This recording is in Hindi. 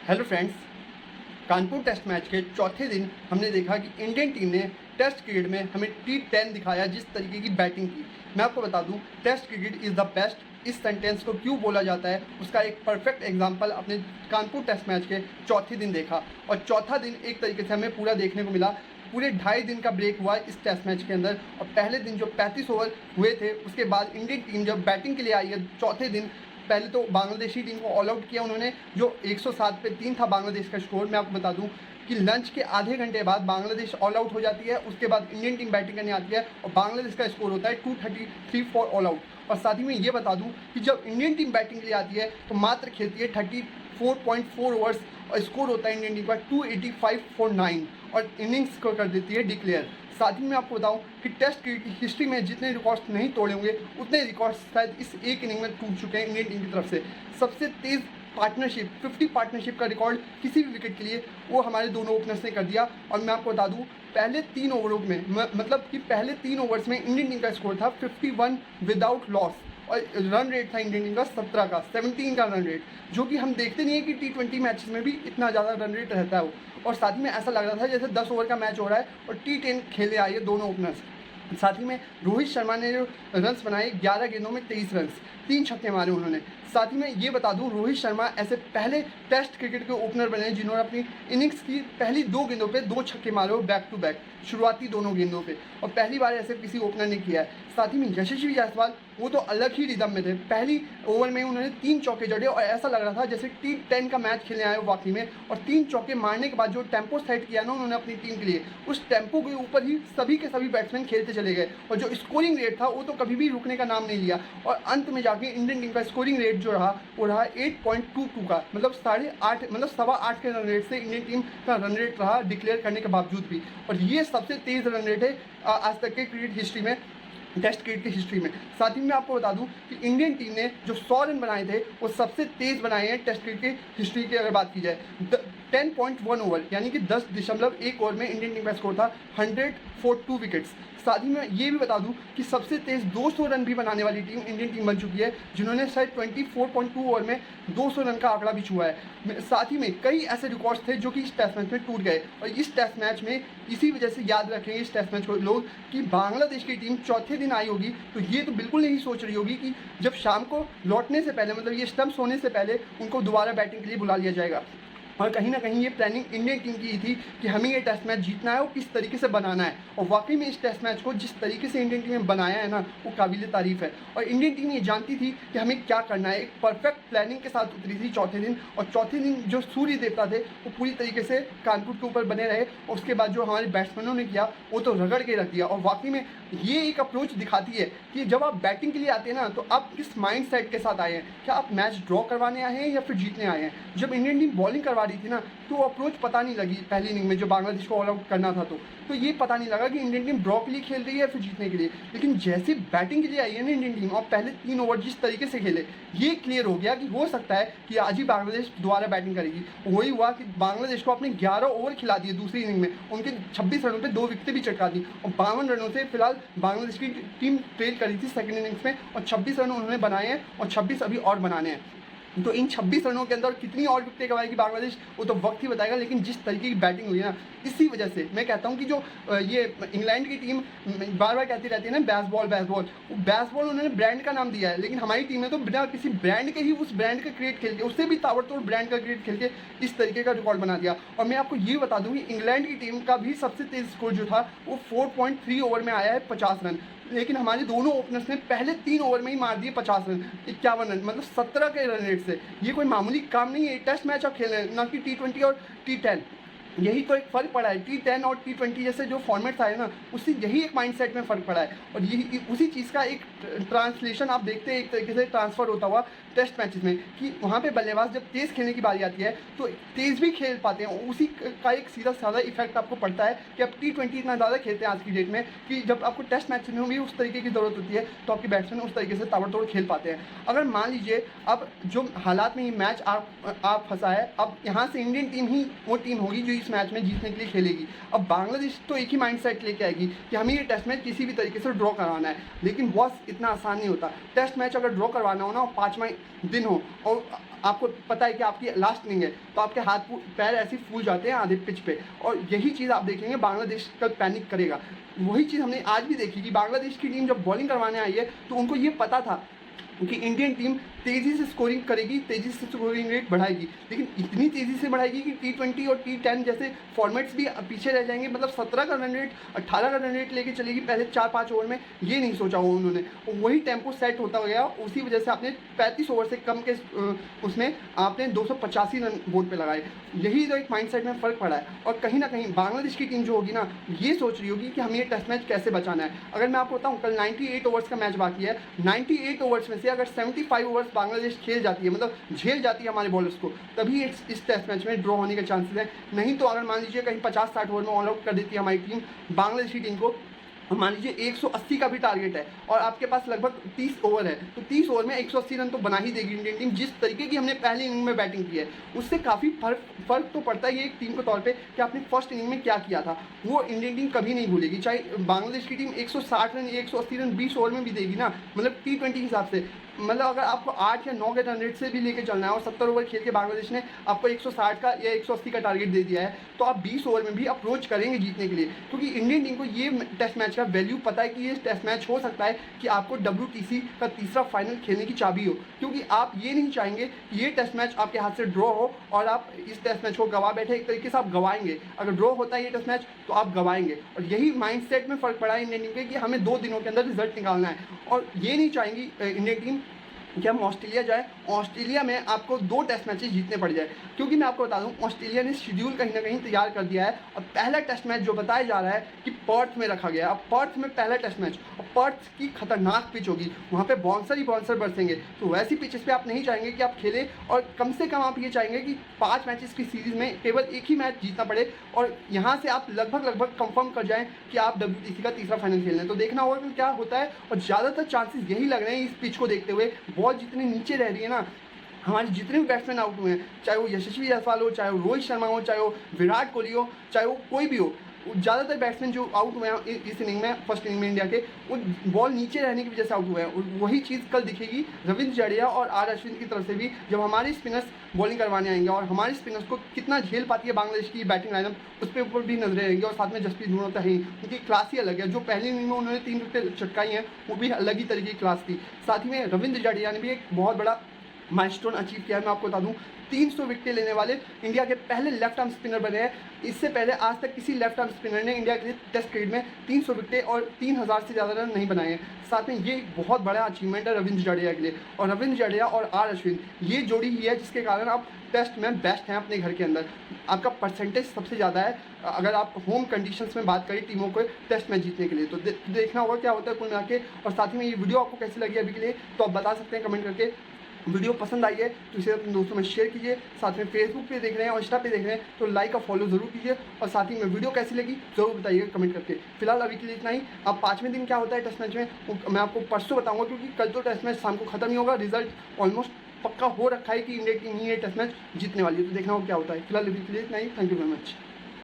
Hello friends, Kanpur test match के चौथे दिन हमने देखा कि इंडियन टीम ने टेस्ट क्रिकेट में हमें T10 दिखाया। जिस तरीके की बैटिंग की, मैं आपको बता दूं, test cricket is the best. इस सेंटेंस को क्यों बोला जाता है, उसका एक परफेक्ट एग्जांपल अपने कानपुर टेस्ट मैच के चौथे दिन देखा। और चौथा दिन एक तरीके से हमें पूरा देखने को मिला। पूरे 2.5 दिन का ब्रेक हुआ इस टेस्ट मैच के अंदर, और पहले दिन जो 35 ओवर हुए थे, उसके बाद इंडियन टीम जब बैटिंग के लिए आई है चौथे दिन, पहले तो बांग्लादेशी टीम को ऑल आउट किया उन्होंने, जो 107 पे 3 था बांग्लादेश का स्कोर। मैं आपको बता दूं कि लंच के आधे घंटे बाद बांग्लादेश ऑल आउट हो जाती है। उसके बाद इंडियन टीम बैटिंग करने आती है और बांग्लादेश का स्कोर होता है 233 फॉर ऑल आउट। और साथ ही में ये बता दूं कि जब इंडियन टीम बैटिंग के लिए आती है तो मात्र खेलती है 34.4 ओवर्स, और स्कोर होता है इंडियन टीम का 285 फॉर 9, और इनिंग्स को कर देती है डिक्लेयर। साथ ही में आपको बताऊं कि टेस्ट क्रिकेट की हिस्ट्री में जितने रिकॉर्ड्स नहीं तोड़े होंगे, उतने रिकॉर्ड्स शायद इस एक इनिंग में टूट चुके हैं इंडियन टीम की तरफ से। सबसे तेज़ पार्टनरशिप 50 पार्टनरशिप का रिकॉर्ड किसी भी विकेट के लिए वो हमारे दोनों ओपनर्स ने कर दिया। और मैं आपको बता दूं, पहले 3 ओवरों में मतलब कि पहले 3 ओवर्स में इंडियन टीम का स्कोर था 51 विदाउट लॉस, और रन रेट था इंडियन टीम का 17 का रन रेट, जो कि हम देखते नहीं है कि T20 मैचेस में भी इतना ज़्यादा रन रेट रहता है वो। और साथ ही में ऐसा लग रहा था जैसे 10 ओवर का मैच हो रहा है और T10 खेले आए ये दोनों ओपनर्स। साथ ही में रोहित शर्मा ने जो रन्स बनाए 11 गेंदों में 23 रन्स, 3 छक्के मारे उन्होंने। साथ ही में ये बता दूं, रोहित शर्मा ऐसे पहले टेस्ट क्रिकेट के ओपनर बने जिन्होंने अपनी इनिंग्स की पहली 2 गेंदों पे 2 छक्के मारे हो बैक टू बैक, शुरुआती दोनों गेंदों पे, और पहली बार ऐसे किसी ओपनर ने किया है। साथ ही में यशस्वी जायसवाल, वो तो अलग ही रिदम में थे। पहली ओवर में उन्होंने 3 चौके जड़े और ऐसा लग रहा था जैसे T10 का मैच खेलने आए हो वाकई में। और 3 चौके मारने के बाद जो टेम्पो सेट किया ना उन्होंने अपनी टीम के लिए, उस टेम्पो के ऊपर ही सभी के सभी बैट्समैन खेलते चले गए, और जो स्कोरिंग रेट था वो तो कभी भी रुकने का नाम नहीं लिया। और अंत में जाके इंडियन टीम का स्कोरिंग रेट जो रहा वो रहा 8.22 का, मतलब 8.5 मतलब 8.25 के रन रेट से इंडियन टीम का रन रेट रहा डिक्लेयर करने के बावजूद भी। और ये सबसे तेज़ रन रेट है आज तक के क्रिकेट हिस्ट्री में, टेस्ट क्रिकेट की हिस्ट्री में। साथ ही मैं आपको बता दूं कि इंडियन टीम ने जो 100 रन बनाए थे वो सबसे तेज़ बनाए हैं टेस्ट क्रिकेट की हिस्ट्री की अगर बात की जाए। 10.1 ओवर यानी कि 10.1 ओवर में इंडियन टीम का स्कोर था 100 फॉर 2 विकेट्स। साथ ही में ये भी बता दूं कि सबसे तेज़ 200 रन भी बनाने वाली टीम इंडियन टीम बन चुकी है, जिन्होंने शायद 24.2 ओवर में 200 रन का आंकड़ा भी छुआ है। साथ ही में कई ऐसे रिकॉर्ड्स थे जो कि इस टेस्ट मैच में टूट गए, और इस टेस्ट मैच में इसी वजह से याद रखेंगे इस टेस्ट मैच को लोग कि बांग्लादेश की टीम चौथे दिन आई होगी तो ये तो बिल्कुल नहीं सोच रही होगी कि जब शाम को लौटने से पहले, मतलब ये स्टंप्स होने से पहले, उनको दोबारा बैटिंग के लिए बुला लिया जाएगा। और कहीं ना कहीं ये प्लानिंग इंडियन टीम की थी कि हमें ये टेस्ट मैच जीतना है और किस तरीके से बनाना है। और वाकई में इस टेस्ट मैच को जिस तरीके से इंडियन टीम ने बनाया है ना, वो काबिल तारीफ़ है। और इंडियन टीम ये जानती थी कि हमें क्या करना है, एक परफेक्ट प्लानिंग के साथ उतरी थी चौथे दिन। और चौथे दिन जो सूर्य देवता थे वो पूरी तरीके से कानपुर के ऊपर बने रहे, और उसके बाद जो हमारे बैट्समैनों ने किया वो तो रगड़ के रख दिया। और वाकई में ये एक अप्रोच दिखाती है कि जब आप बैटिंग के लिए आते हैं ना, तो आप किस माइंड सेट के साथ आए हैं। क्या आप मैच ड्रॉ करवाने आए हैं या फिर जीतने आए हैं। जब इंडियन टीम बॉलिंग करवा रही थी ना, तो अप्रोच पता नहीं लगी पहली इनिंग में जो बांग्लादेश को ऑल आउट करना था, तो ये पता नहीं लगा कि इंडियन टीम ड्रॉ के लिए खेल रही है फिर जीतने के लिए। लेकिन जैसे बैटिंग के लिए आई है ना इंडियन टीम, और पहले 3 ओवर जिस तरीके से खेले, ये क्लियर हो गया कि हो सकता है कि आज ही बांग्लादेश दोबारा बैटिंग करेगी। वही हुआ कि बांग्लादेश को अपने 11 ओवर खिला दिए दूसरी इनिंग में, उनके 26 रनों पे 2 विकेटें भी चटका दी, और 52 रनों से फिलहाल बांग्लादेश की टीम ट्रेल करी थी सेकंड इनिंग्स में, और 26 रन उन्होंने बनाए हैं और 26 अभी और बनाने हैं। तो इन 26 रनों के अंदर कितनी और विकेटें गंवाएगी बांग्लादेश, वो तो वक्त ही बताएगा। लेकिन जिस तरीके की बैटिंग हुई है ना, इसी वजह से मैं कहता हूँ कि जो ये इंग्लैंड की टीम बार बार कहती रहती है ना बेसबॉल उन्होंने ब्रांड का नाम दिया है, लेकिन हमारी टीम ने तो बिना किसी ब्रांड के ही उस ब्रांड का क्रिकेट खेल के, उससे भी ताबड़तोड़ ब्रांड का क्रिकेट खेल के इस तरीके का रिकॉर्ड बना दिया। और मैं आपको ये बता दूँ कि इंग्लैंड की टीम का भी सबसे तेज़ स्कोर जो था वो 4.3 ओवर में आया है 50 रन, लेकिन हमारे दोनों ओपनर्स ने पहले 3 ओवर में ही मार दिए 50 रन, 51 रन, मतलब 17 के रन रेट से। ये कोई मामूली काम नहीं है। टेस्ट मैच आप खेल रहे हैं, ना कि T20 और T10। यही तो एक फ़र्क पड़ा है। T10 और T20 जैसे जो फॉर्मेट्स आए ना, उससे यही एक माइंडसेट में फ़र्क पड़ा है, और यही उसी चीज़ का एक ट्रांसलेशन आप देखते हैं एक तरीके से ट्रांसफ़र होता हुआ टेस्ट मैचेस में, कि वहाँ पे बल्लेबाज जब तेज़ खेलने की बारी आती है तो तेज़ भी खेल पाते हैं। उसी का एक सीधा साधा इफेक्ट आपको पड़ता है कि अब T20 इतना ज़्यादा खेलते हैं आज की डेट में, कि जब आपको टेस्ट मैच में भी उस तरीके की ज़रूरत होती है तो आपके बैट्समैन उस तरीके से ताबड़तोड़ खेल पाते हैं। अगर मान लीजिए अब जो हालात में ये मैच आप फंसा है, अब यहाँ से इंडियन टीम ही वो टीम होगी जो इस इस मैच में जीतने के लिए खेलेगी। अब बांग्लादेश तो एक ही माइंडसेट लेके आएगी कि हमें ये टेस्ट मैच किसी भी तरीके से ड्रॉ करवाना है, लेकिन बॉस इतना आसान नहीं होता। टेस्ट मैच अगर ड्रॉ करवाना हो ना, और 5वां दिन हो और आपको पता है कि आपकी लास्ट इनिंग है, तो आपके हाथ पैर ऐसे फूल जाते हैं आधे पिच पे, और यही चीज़ आप देखेंगे बांग्लादेश कल पैनिक करेगा। वही चीज़ हमने आज भी देखी कि बांग्लादेश की टीम जब बॉलिंग करवाने आई है तो उनको ये पता था कि इंडियन टीम तेज़ी से स्कोरिंग करेगी, तेज़ी से स्कोरिंग रेट बढ़ाएगी, लेकिन इतनी तेज़ी से बढ़ाएगी कि T20 और T10 जैसे फॉर्मेट्स भी पीछे रह जाएंगे। मतलब 17 का रन रेट, 18 का रन रेट लेके चलेगी पहले 4-5 ओवर में, ये नहीं सोचा हुआ उन्होंने। वही टेम्पो सेट होता गया, उसी वजह से आपने 35 ओवर से कम के उसमें आपने 285 रन बोर्ड पे लगाए। यही तो एक माइंडसेट में फ़र्क पड़ा है। और कहीं ना कहीं बांग्लादेश की टीम जो होगी ना, ये सोच रही होगी कि हमें ये टेस्ट मैच कैसे बचाना है। अगर मैं आपको बताऊँ, कल 98 ओवर्स का मैच बाकी है, 98 ओवर्स में से अगर 75 ओवर्स बांग्लादेश खेल जाती है, मतलब झेल जाती है हमारे बॉलर्स को, तभी इस टेस्ट मैच में ड्रॉ होने के चांसेस हैं। नहीं तो अगर मान लीजिए कहीं 50-60 ओवर में ऑल आउट कर देती है हमारी टीम, बांग्लादेश की टीम को, मान लीजिए 180 का भी टारगेट है और आपके पास लगभग 30 ओवर है, तो 30 ओवर में 180 रन तो बना ही देगी इंडियन टीम। जिस तरीके की हमने पहली इनिंग में बैटिंग की है, उससे काफ़ी फर्क तो पड़ता है ये एक टीम के तौर पे कि आपने फर्स्ट इनिंग में क्या किया था, वो इंडियन टीम कभी नहीं भूलेगी। चाहे बांग्लादेश की टीम 160 रन 180 रन 20 ओवर में भी देगी ना, मतलब T20 के हिसाब से, मतलब अगर आपको 8 या 9 के रन रेट से भी लेके चलना है और 70 ओवर खेल के बांग्लादेश ने आपको 160 का या 180 का टारगेट दे दिया है, तो आप 20 ओवर में भी अप्रोच करेंगे जीतने के लिए, क्योंकि इंडियन टीम को ये टेस्ट मैच का वैल्यू पता है कि ये टेस्ट मैच हो सकता है कि आपको WTC का तीसरा फाइनल खेलने की चाबी हो। क्योंकि आप ये नहीं चाहेंगे कि ये टेस्ट मैच आपके हाथ से ड्रॉ हो और आप इस टेस्ट मैच को गवा बैठे। एक तरीके से आप गवाएंगे, अगर ड्रॉ होता है ये टेस्ट मैच तो आप गवाएंगे। और यही माइंडसेट में फ़र्क पड़ा है इंडियन टीम के कि हमें 2 दिनों के अंदर रिजल्ट निकालना है। और ये नहीं चाहेंगी इंडियन टीम कि हम ऑस्ट्रेलिया जाए, ऑस्ट्रेलिया में आपको 2 टेस्ट मैचेस जीतने पड़ जाए, क्योंकि मैं आपको बता दूं ऑस्ट्रेलिया ने शेड्यूल कहीं ना कहीं तैयार कर दिया है। और पहला टेस्ट मैच जो बताया जा रहा है कि पर्थ में रखा गया है, अब पर्थ में पहला टेस्ट मैच, और पर्थ की खतरनाक पिच होगी, वहाँ पे बाउंसर ही बाउंसर बरसेंगे, तो वैसी पिचेस पे आप नहीं चाहेंगे कि आप खेलें। और कम से कम आप ये चाहेंगे कि 5 मैचेस की सीरीज़ में केवल एक ही मैच जीतना पड़े, और यहाँ से आप लगभग कंफर्म कर जाएँ कि आप WTC का तीसरा फाइनल खेल रहे हैं। तो देखना होगा कि क्या होता है, और ज़्यादातर चांसेस यही लग रहे हैं इस पिच को देखते हुए। बॉल जितनी नीचे रह रही है ना, हमारे जितने भी बैट्समैन आउट हुए हैं, चाहे वो यशस्वी जायसवाल हो, चाहे वो रोहित शर्मा हो, चाहे वो विराट कोहली हो, चाहे वो कोई भी हो, ज़्यादातर बैट्समैन जो आउट हुए हैं इस इनिंग में, फर्स्ट इनिंग में इंडिया के, वो बॉल नीचे रहने की वजह से आउट हुए हैं। वही चीज़ कल दिखेगी रविंद्र जडेजा और आर अश्विन की तरफ से भी, जब हमारे स्पिनर्स बॉलिंग करवाने आएंगे। और हमारे स्पिनर्स को कितना झेल पाती है बांग्लादेश की बैटिंग लाइनअप, उस पर ऊपर भी नजरें रहेंगी। और साथ में जसप्रीत बुमराह तो है ही, उनकी क्लास ही अलग है। जो पहली इनिंग में उन्होंने 3 विकेट चटकाई हैं, वो भी अलग ही तरीके की क्लास थी। साथ ही में रविंद्र जडेजा ने भी एक बहुत बड़ा माइलस्टोन अचीव किया है। मैं आपको बता दूं 300 विकेट लेने वाले इंडिया के पहले लेफ्ट आर्म स्पिनर बने हैं। इससे पहले आज तक किसी लेफ्ट आर्म स्पिनर ने इंडिया के लिए टेस्ट क्रिकेट में 300 विकेट और 3000 से ज़्यादा रन नहीं बनाए हैं। साथ में ये एक बहुत बड़ा अचीवमेंट है रविंद्र जडेजा के लिए। और रविंद्र जडेजा और आर अश्विन, ये जोड़ी ही है जिसके कारण आप टेस्ट में बेस्ट हैं अपने घर के अंदर। आपका परसेंटेज सबसे ज़्यादा है अगर आप होम कंडीशंस में बात करें टीमों को टेस्ट मैच जीतने के लिए। तो देखना होगा क्या होता है कुल मिला के। और साथ ही में ये वीडियो आपको कैसी लगी अभी के लिए, तो आप बता सकते हैं कमेंट करके। वीडियो पसंद आई है तो इसे अपने दोस्तों में शेयर कीजिए। साथ में फेसबुक पे देख रहे हैं और इंस्टा पे देख रहे हैं तो लाइक और फॉलो ज़रूर कीजिए। और साथ ही में वीडियो कैसी लगी ज़रूर बताइएगा कमेंट करके। फिलहाल अभी के लिए इतना ही। अब 5वें दिन क्या होता है टेस्ट मैच में मैं आपको परसों बताऊंगा, क्योंकि कल तो टेस्ट मैच शाम को खत्म ही होगा। रिजल्ट ऑलमोस्ट पक्का हो रखा है कि इंडिया टीम ही ये टेस्ट मैच जीतने वाली है। तो देखना होगा क्या होता है। फिलहाल अभी के लिए इतना ही। Thank you very much.